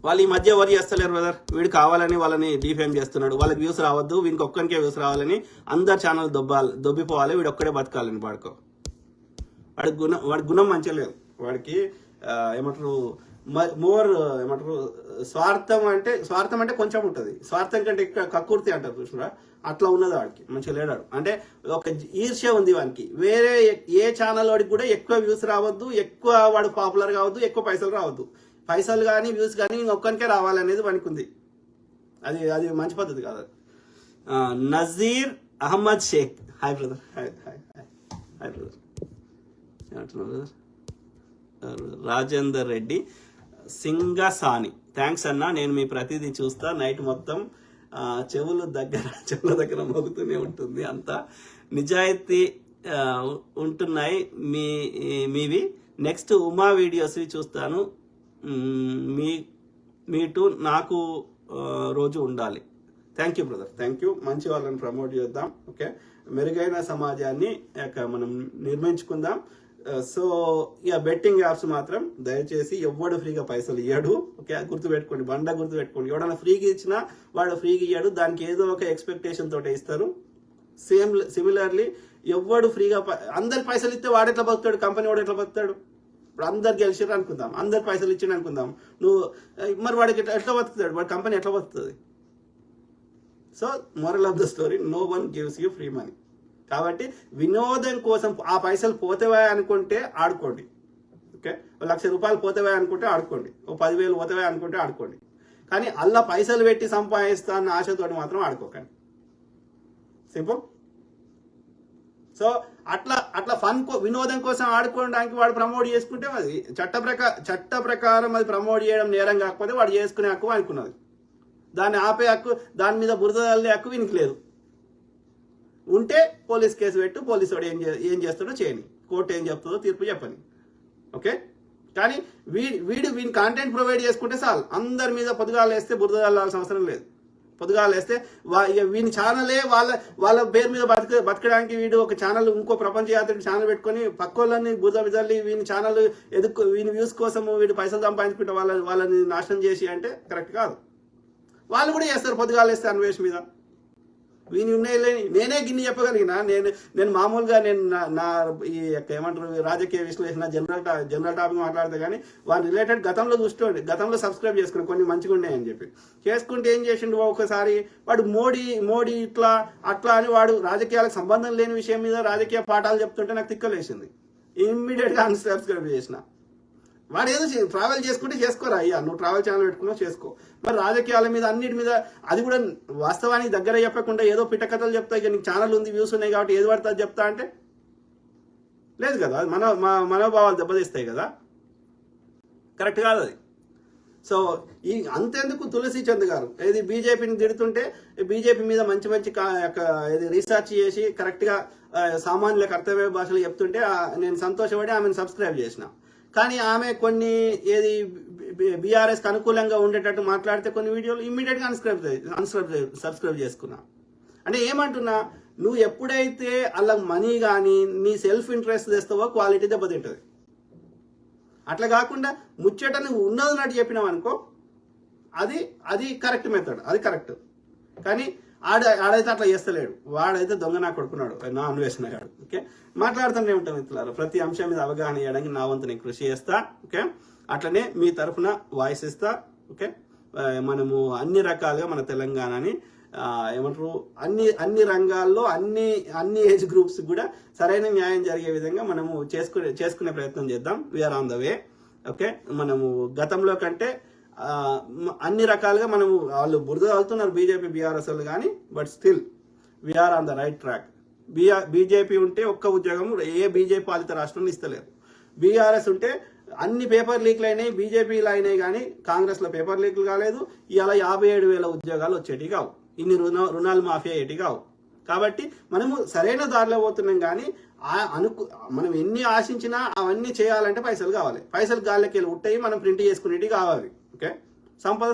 వాళ్ళు ఈ మధ్య ఎవరు చేస్తలేరు బ్రదర్. వీడు కావాలని వాళ్ళని డిఫేమ్ చేస్తున్నాడు. వాళ్ళకి వ్యూస్ రావద్దు, వీనికి ఒక్కరికే వ్యూస్ రావాలని అందరు ఛానల్ దొబ్బిపోవాలి, వీడు ఒక్కడే బతకాలని పాడుకో. వాడి గుణం మంచిగా లేదు. వాడికి ఏమంటారు మోర్ ఏమంటారు స్వార్థం అంటే కొంచెం ఉంటుంది. స్వార్థం కంటే కక్కుర్తి అంటారు చూసినా, అట్లా ఉన్నది వాడికి. మంచిగా లేడాడు. అంటే ఒక ఈర్ష్య ఉంది వానికి. వేరే ఏ ఛానల్ వాడికి కూడా ఎక్కువ వ్యూస్ రావద్దు, ఎక్కువ వాడు పాపులర్ కావద్దు, ఎక్కువ పైసలు రావద్దు. పైసలు కానీ వ్యూస్ కానీ ఇంకొక్కరికే రావాలనేది వానికి ఉంది. అది మంచి పద్ధతి కాదు. Nazir Ahmed Shaik, hi brother. Hi brother. ఏమంటున్నారు బ్రదర్? రాజేందర్ రెడ్డి సింగసాని, థ్యాంక్స్ అన్న. నేను మీ ప్రతిదీ చూస్తా, నైట్ మొత్తం చెవుల దగ్గర మోగుతూనే ఉంటుంది. అంతా నిజాయితీ ఉంటున్నాయి మీవి. నెక్స్ట్ ఉమా వీడియోస్ చూస్తాను. మీటు నాకు రోజు ఉండాలి. Thank you brother, thank you. మంచి వాళ్ళని ప్రమోట్ చేద్దాం. ఓకే, మెరుగైన సమాజాన్ని మనం నిర్మించుకుందాం. సో ఇక బెట్టింగ్ యాప్స్ మాత్రం దయచేసి ఎవ్వడు ఫ్రీగా పైసలు ఇయ్యాడు. ఓకే, గుర్తుపెట్టుకోండి, గుర్తుపెట్టుకోండి. ఎవడన్నా ఫ్రీగా ఇచ్చినా వాడు ఫ్రీగా ఇయ్యాడు, దానికి ఏదో ఒక ఎక్స్పెక్టేషన్ తోటే ఇస్తారు. సిమిలర్లీ ఎవ్వడు ఫ్రీగా అందరికి పైసలు ఇస్తే వాడు ఎట్లా బతుకుతాడు, కంపెనీ వాడు ఎట్లా బతుకుతాడు? ఇప్పుడు అందరు గెలిచారు అనుకుందాం, అందరు పైసలు ఇచ్చిండు అనుకుందాం, నువ్వు మరి వాడికి ఎట్లా బతుకుతాడు? వాడి కంపెనీ ఎట్లా బతుకుతుంది? So moral of the story, no one gives you free money. కాబట్టి వినోదం కోసం ఆ పైసలు పోతేవా అనుకుంటే ఆడుకోండి. ఓకే, ₹1,00,000 పోతేవా అనుకుంటే ఆడుకోండి, 10,000 పోతేవా అనుకుంటే ఆడుకోండి. కానీ అల్లా పైసలు పెట్టి సంపాదిస్తా అన్న ఆశతోటి మాత్రం ఆడుకోకండి. సింపుల్. సో అట్లా వినోదం కోసం ఆడుకోవడానికి వాడు ప్రమోట్ చేసుకుంటే అది చట్ట ప్రకారం అది ప్రమోట్ చేయడం నేరం కాకపోతే వాడు చేసుకునే హక్కు అనుకున్నది. దాన్ని ఆపే హక్కు, దాని మీద బురద చల్లే హక్కు వీనికి లేదు. ఉంటే పోలీస్ కేసు పెట్టు, పోలీసు వాడు ఏం చేస్తాడో చేయని, కోర్టు ఏం చెప్తుందో తీర్పు చెప్పని. ఓకే, కానీ వీని కాంటెంట్ ప్రొవైడ్ చేసుకుంటే చాలు. అందరి మీద పొద్దుగాలు వేస్తే బురద చల్లాల్సిన అవసరం లేదు. పొద్దుగాలు వేస్తే వీని ఛానలే వాళ్ళ పేరు మీద బతకడానికి వీడు ఒక ఛానల్, ఇంకో ప్రపంచ యాత్రికి ఛానల్ పెట్టుకొని పక్కోళ్ళని బురద విజల్లి వీని ఛానల్ వీని వ్యూస్ కోసం వీడు పైసలు సంపాదించుకుంటే వాళ్ళని నాశనం చేసి అంటే కరెక్ట్ కాదు. వాళ్ళు కూడా చేస్తారు పొద్దుగాలు వేస్తే అన్వేష్ మీద. వీని ఉన్నాయి. నేనే గిన్ని చెప్పగలిగిన, నేను మామూలుగా నా ఈ ఏమంటారు రాజకీయ విశ్లేషణ జనరల్ టాపిక్ మాట్లాడితే కానీ వాని రిలేటెడ్ గతంలో సబ్స్క్రైబ్ చేసుకుని కొన్ని మంచిగా ఉన్నాయని చెప్పి చేసుకుంటే ఏం చేసిండు ఒకసారి వాడు మోడీ ఇట్లా అట్లా అని వాడు రాజకీయాలకు సంబంధం లేని విషయం మీద రాజకీయ పాఠాలు చెప్తుంటే నాకు తిక్కలేసింది. ఇమ్మీడియట్గా అన్సబ్స్క్రైబ్ చేసిన. వాడు ఏదో ట్రావెల్ చేసుకుంటే చేసుకోరా అయ్యా, నువ్వు ట్రావెల్ ఛానల్ పెట్టుకున్నావు చేసుకో. మరి రాజకీయాల మీద అన్నిటి మీద అది కూడా వాస్తవానికి దగ్గర చెప్పకుండా ఏదో పిట్టకథలు చెప్తా, ఇక నీకు ఛానల్ ఉంది, వ్యూస్ ఉన్నాయి కాబట్టి ఏది పడితే అది చెప్తా అంటే లేదు కదా. మనోభావాలు దెబ్బతీస్తాయి కదా, కరెక్ట్ కాదు అది. సో అంతెందుకు తులసి చంద్ గారు ఏది బీజేపీని తిడుతుంటే బీజేపీ మీద మంచి రీసెర్చ్ చేసి కరెక్ట్గా సామాన్యుల కర్తవ్య భాషలు చెప్తుంటే నేను సంతోషపడి ఆమెను సబ్స్క్రైబ్ చేసిన. కానీ ఆమె కొన్ని ఏది బీఆర్ఎస్కి అనుకూలంగా ఉండేటట్టు మాట్లాడితే కొన్ని వీడియోలు ఇమ్మీడియట్గా సబ్స్క్రైబ్ చేసుకున్నా. అంటే ఏమంటున్నా, నువ్వు ఎప్పుడైతే అలా మనీ కానీ నీ సెల్ఫ్ ఇంట్రెస్ట్ తెస్తావో క్వాలిటీ దెబ్బతింటుంది. అట్లా కాకుండా ముచ్చట నువ్వు ఉన్నదన్నట్టు చెప్పినావు అనుకో, అది కరెక్ట్ మెథడ్, అది కరెక్ట్. కానీ ఆడైతే అట్లా చేస్తలేడు. వాడైతే దొంగ నా కొడుకున్నాడు, నా అన్వేషణ గాడు. ఓకే, మాట్లాడుతూనే ఉంటాం మిత్రులారా. ప్రతి అంశం మీద అవగాహన చేయడానికి నా వంతు నేను కృషి చేస్తా. ఓకే, అట్లనే మీ తరఫున వాయిస్ ఇస్తా. ఓకే, మనము అన్ని రకాలుగా మన తెలంగాణని ఏమంటారు అన్ని రంగాల్లో అన్ని ఏజ్ గ్రూప్స్ కూడా సరైన న్యాయం జరిగే విధంగా మనము చేసుకునే ప్రయత్నం చేద్దాం. We are on the way. Okay, మనము గతంలో కంటే అన్ని రకాలుగా మనము వాళ్ళు బురద వెళ్తున్నారు బీజేపీ బీఆర్ఎస్ వాళ్ళు కానీ, but still we are on the right track. BJP ఉంటే ఒక్క ఉద్యోగం ఏ బీజేపీ పాలిత రాష్ట్రంలో ఇస్తలేరు. బీఆర్ఎస్ ఉంటే అన్ని పేపర్ లీక్లు అయినాయి, బీజేపీలు అయినాయి, కానీ కాంగ్రెస్లో పేపర్ లీక్లు కాలేదు. ఇలా 57,000 ఉద్యోగాలు వచ్చేటి కావు, ఇన్ని రుణాలు మాఫియా అయ్యేటి కావు. కాబట్టి మనము సరైన దారిలో పోతున్నాం. కానీ మనం ఎన్ని ఆశించినా అవన్నీ చేయాలంటే పైసలు కావాలి. పైసలు గాలికి వెళ్ళి ఉంటాయి, మనం ప్రింట్ చేసుకునేవి కావాలి. ఓకే, సంపద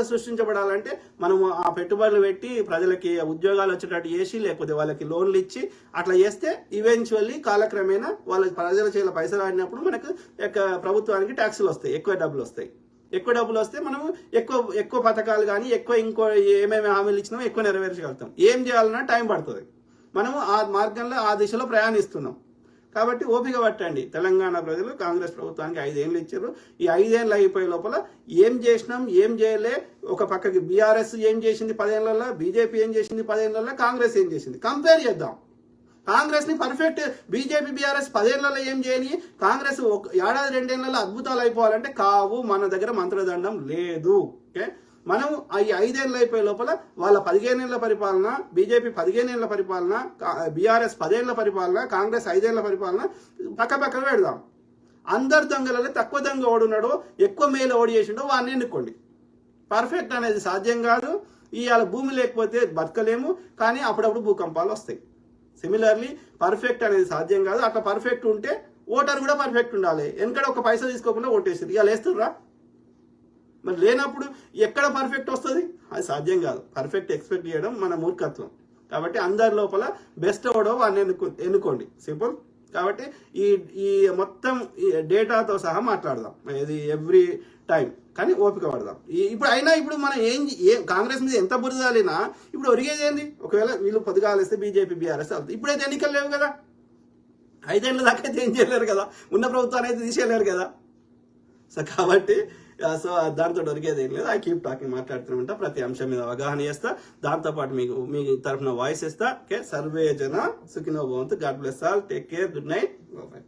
సృష్టించబడాలంటే మనము ఆ పెట్టుబడులు పెట్టి ప్రజలకి ఉద్యోగాలు వచ్చేటట్టు చేసి, లేకపోతే వాళ్ళకి లోన్లు ఇచ్చి అట్లా చేస్తే ఈవెన్చువల్లీ కాలక్రమేణా వాళ్ళ ప్రజల చేయాల పైసలు ఆడినప్పుడు మనకు ప్రభుత్వానికి ట్యాక్సులు వస్తాయి, ఎక్కువ డబ్బులు వస్తాయి. ఎక్కువ డబ్బులు వస్తే మనము ఎక్కువ పథకాలు కానీ ఎక్కువ ఇంకో ఏమేమి హామీలు ఇచ్చినామో ఎక్కువ నెరవేర్చగలుగుతాం. ఏం చేయాలన్నా టైం పడుతుంది. మనము ఆ మార్గంలో ఆ దిశలో ప్రయాణిస్తున్నాం. కాబట్టి ఓపిక పట్టండి. తెలంగాణ ప్రజలు కాంగ్రెస్ ప్రభుత్వానికి 5 ఏళ్ళు ఇచ్చారు. ఈ 5 ఏళ్ళు అయిపోయే లోపల ఏం చేసినాం, ఏం చేయలే, ఒక పక్కకి బీఆర్ఎస్ ఏం చేసింది 10 ఏళ్లలో, బీజేపీ ఏం చేసింది 10 ఏళ్లలో, కాంగ్రెస్ ఏం చేసింది కంపేర్ చేద్దాం. కాంగ్రెస్ ని పర్ఫెక్ట్ బీజేపీ బీఆర్ఎస్ 10 ఏళ్లలో ఏం చేయని, కాంగ్రెస్ ఏడాది 2 ఏళ్లలో అద్భుతాలు అయిపోవాలంటే కావు. మన దగ్గర మంత్రదండం లేదు. ఓకే, మనం ఈ 5 ఏళ్ళు అయిపోయే లోపల వాళ్ళ 15 ఏళ్ల పరిపాలన, బీజేపీ 15 ఏళ్ల పరిపాలన, బీఆర్ఎస్ 10 ఏళ్ల పరిపాలన, కాంగ్రెస్ 5 ఏళ్ల పరిపాలన పక్క పెడదాం. అందరు దొంగలలో తక్కువ దొంగ ఓడున్నాడో, ఎక్కువ మేలు ఓడి చేసిండో వాడిని ఎన్నుకోండి. పర్ఫెక్ట్ అనేది సాధ్యం కాదు. ఇవాళ భూమి లేకపోతే బతకలేము, కానీ అప్పుడప్పుడు భూకంపాలు వస్తాయి. సిమిలర్లీ పర్ఫెక్ట్ అనేది సాధ్యం కాదు. అట్లా పర్ఫెక్ట్ ఉంటే ఓటర్ కూడా పర్ఫెక్ట్ ఉండాలి. ఎందుకంటే ఒక పైసా తీసుకోకుండా ఓటేసారు, ఇవాళ వేస్తుర్రా? మరి లేనప్పుడు ఎక్కడ పర్ఫెక్ట్ వస్తుంది? అది సాధ్యం కాదు. పర్ఫెక్ట్ ఎక్స్పెక్ట్ చేయడం మన మూర్ఖత్వం. కాబట్టి అందరి లోపల బెస్ట్ అవడో వాడిని ఎన్నుకోండి. సింపుల్. కాబట్టి ఈ మొత్తం డేటాతో సహా మాట్లాడదాం ఇది ఎవ్రీ టైం, కానీ ఓపిక పడదాం. ఇప్పుడు మనం కాంగ్రెస్ మీద ఎంత బురదాలినా ఇప్పుడు ఒరిగేది ఏంది? ఒకవేళ వీళ్ళు పొద్దుగాలేస్తే బీజేపీ బీఆర్ఎస్ అవుతుంది. ఇప్పుడైతే ఎన్నికలు లేవు కదా, 5 ఏళ్ళ దాకా అయితే ఏం చేయలేరు కదా, ఉన్న ప్రభుత్వాన్ని అయితే తీసేయలేరు కదా. సో కాబట్టి దాంతో దొరికేది ఏం లేదు. ఐ కీప్ టాకింగ్, మాట్లాడుతూ ఉంటా, ప్రతి అంశం మీద అవగాహన చేస్తా, దాంతోపాటు మీ తరఫున వాయిస్ ఇస్తా. ఓకే, సర్వే జన సుఖినో భవంతు. God bless all. Take care. Good night. Bye.